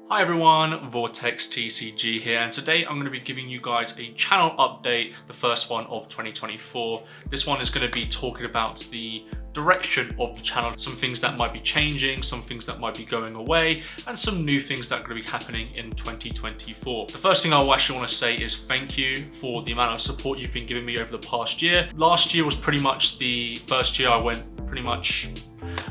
Hi everyone, VortexTCG here, and today I'm going to be giving you guys a channel update, the first one of 2024. This one is going to be talking about the direction of the channel, some things that might be changing, some things that might be going away, and some new things that are going to be happening in 2024. The first thing I actually want to say is thank you for the amount of support you've been giving me over the past year. Last year was pretty much the first year I went pretty much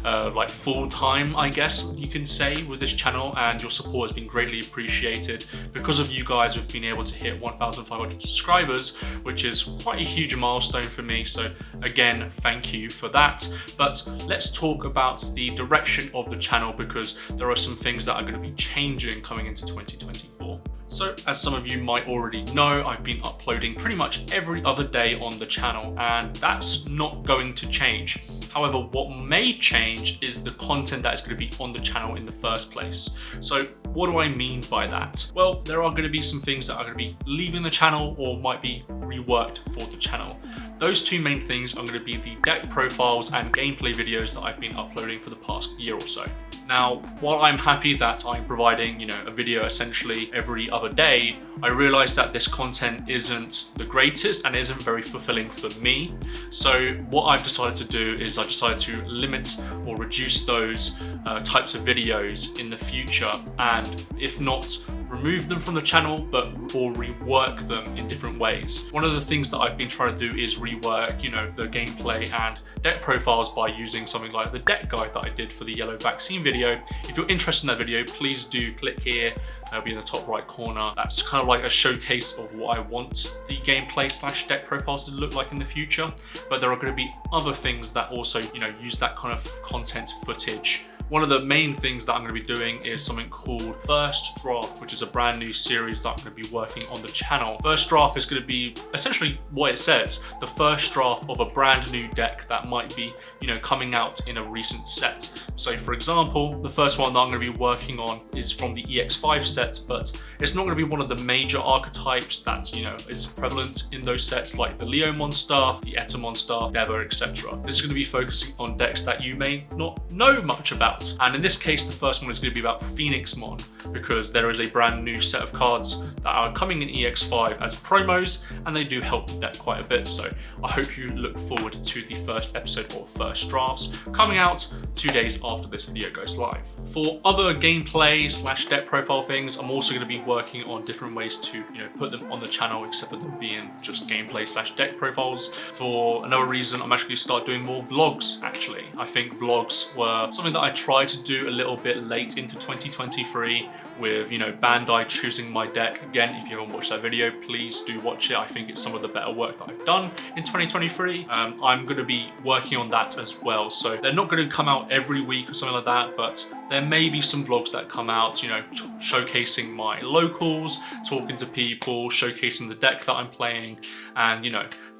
like full time, I guess you can say, with this channel, and your support has been greatly appreciated. Because of you guys, we've been able to hit 1,500 subscribers, which is quite a huge milestone for me. So again, thank you for that. But let's talk about the direction of the channel, because there are some things that are going to be changing coming into 2024. So as some of you might already know, I've been uploading pretty much every other day on the channel, and that's not going to change. However, what may change is the content that is going to be on the channel in the first place. So what do I mean by that? Well, there are going to be some things that are going to be leaving the channel or might be reworked for the channel. Those two main things are going to be the deck profiles and gameplay videos that I've been uploading for the past year or so. Now, while I'm happy that I'm providing, a video essentially every other day, I realize that this content isn't the greatest and isn't very fulfilling for me. So what I've decided to do is I decided to limit or reduce those types of videos in the future, and if not remove them from the channel, or rework them in different ways. One of the things that I've been trying to do is rework, the gameplay and deck profiles by using something like the deck guide that I did for the yellow vaccine video. If you're interested in that video, please do click here. It'll be in the top right corner. That's kind of like a showcase of what I want the gameplay / deck profiles to look like in the future. But there are going to be other things that also, use that kind of content footage. One of the main things that I'm going to be doing is something called First Draft, which is a brand new series that I'm going to be working on the channel. First Draft is going to be essentially what it says, the first draft of a brand new deck that might be, coming out in a recent set. So for example, the first one that I'm going to be working on is from the EX5 sets, but it's not going to be one of the major archetypes that, is prevalent in those sets, like the Leomon staff, the Etamon staff, Deva, etc. This is going to be focusing on decks that you may not know much about. And in this case, the first one is going to be about Phoenixmon, because there is a brand new set of cards that are coming in EX5 as promos, and they do help the deck quite a bit. So I hope you look forward to the first episode of First Drafts coming out 2 days after this video goes live. For other gameplay / deck profile things, I'm also going to be working on different ways to, put them on the channel, except for them being just gameplay / deck profiles. For another reason, I'm actually going to start doing more vlogs, actually. I think vlogs were something that I tried to do a little bit late into 2023 with, Bandai choosing my deck. Again, if you haven't watched that video, please do watch it. I think it's some of the better work that I've done in 2023. I'm going to be working on that as well. So they're not going to come out every week or something like that, but there may be some vlogs that come out, showcasing my locals, talking to people, showcasing the deck that I'm playing, and,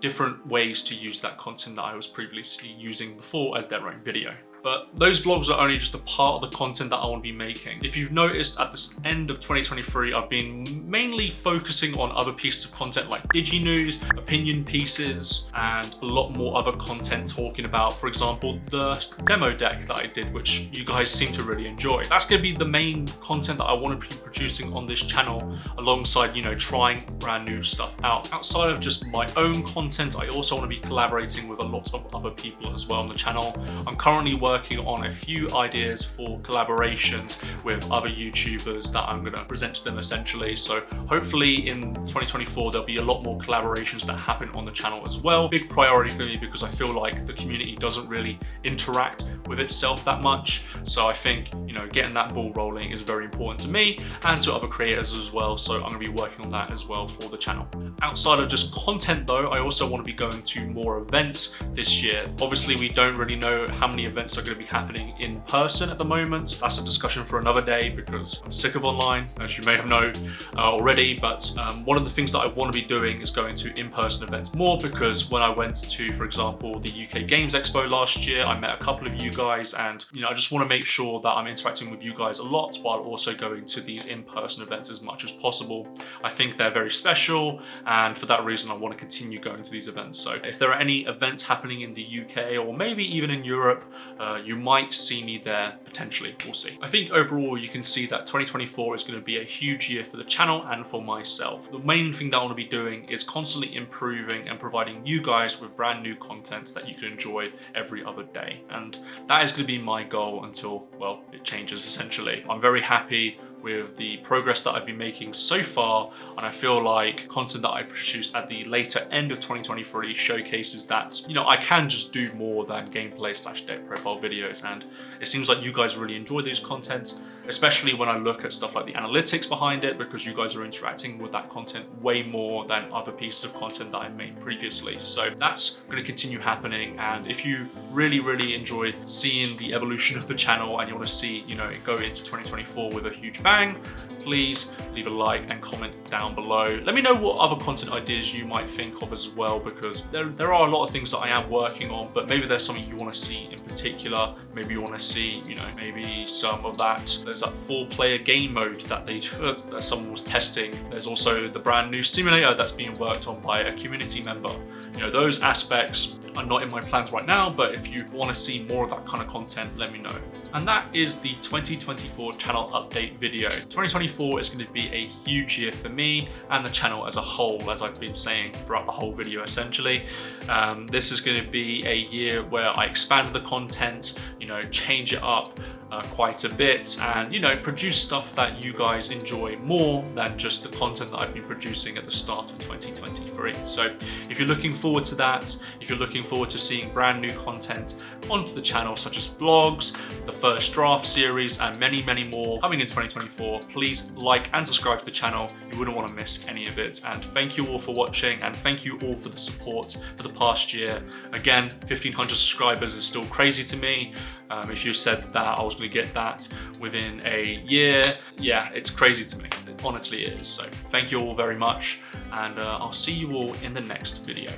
different ways to use that content that I was previously using before as their own video. But those vlogs are only just a part of the content that I want to be making. If you've noticed, at the end of 2023, I've been mainly focusing on other pieces of content like Digi News, opinion pieces, and a lot more other content talking about, for example, the demo deck that I did, which you guys seem to really enjoy. That's going to be the main content that I want to be producing on this channel, alongside, trying brand new stuff out. Outside of just my own content, I also want to be collaborating with a lot of other people as well on the channel. I'm currently working on a few ideas for collaborations with other YouTubers that I'm going to present to them essentially. So hopefully in 2024 there'll be a lot more collaborations that happen on the channel as well. Big priority for me, because I feel like the community doesn't really interact with itself that much. So I think, getting that ball rolling is very important to me and to other creators as well. So I'm going to be working on that as well for the channel. Outside of just content though, I also want to be going to more events this year. Obviously we don't really know how many events are going to be happening in person at the moment. That's a discussion for another day, because I'm sick of online, as you may have known already. But one of the things that I want to be doing is going to in-person events more, because when I went to, for example, the UK Games Expo last year, I met a couple of you guys, and I just want to make sure that I'm interacting with you guys a lot while also going to these in-person events as much as possible. I think they're very special, and for that reason I want to continue going to these events. So if there are any events happening in the UK or maybe even in Europe, you might see me there potentially. We'll see. I think overall you can see that 2024 is going to be a huge year for the channel and for myself. The main thing that I want to be doing is constantly improving and providing you guys with brand new content that you can enjoy every other day. And that is going to be my goal until, well, it changes essentially. I'm very happy with the progress that I've been making so far, and I feel like content that I produce at the later end of 2023 showcases that, you know, I can just do more than gameplay / deck profile videos, and it seems like you guys really enjoy these content, especially when I look at stuff like the analytics behind it, because you guys are interacting with that content way more than other pieces of content that I made previously. So that's going to continue happening, and if you really enjoy seeing the evolution of the channel and you want to see, you know, it go into 2024 with a huge bang, please leave a like and comment down below. Let me know what other content ideas you might think of as well, because there are a lot of things that I am working on, but maybe there's something you want to see in particular. Maybe you want to see, you know, maybe some of that. There's that 4-player game mode that someone was testing. There's also the brand new simulator that's being worked on by a community member. You know, those aspects are not in my plans right now, but if you want to see more of that kind of content, let me know. And that is the 2024 channel update video. 2024 is going to be a huge year for me and the channel as a whole, as I've been saying throughout the whole video essentially. This is going to be a year where I expand the content, you know, change it up quite a bit, and, you know, produce stuff that you guys enjoy more than just the content that I've been producing at the start of 2023. So if you're looking forward to that, if you're looking forward to seeing brand new content onto the channel, such as vlogs, the first draft series, and many more coming in 2024, please like and subscribe to the channel. You wouldn't want to miss any of it. And thank you all for watching, and thank you all for the support for the past year. Again, 1,500 subscribers is still crazy to me. If you said that I was going to get that within a year, yeah, it's crazy to me. It honestly is. So thank you all very much, and I'll see you all in the next video.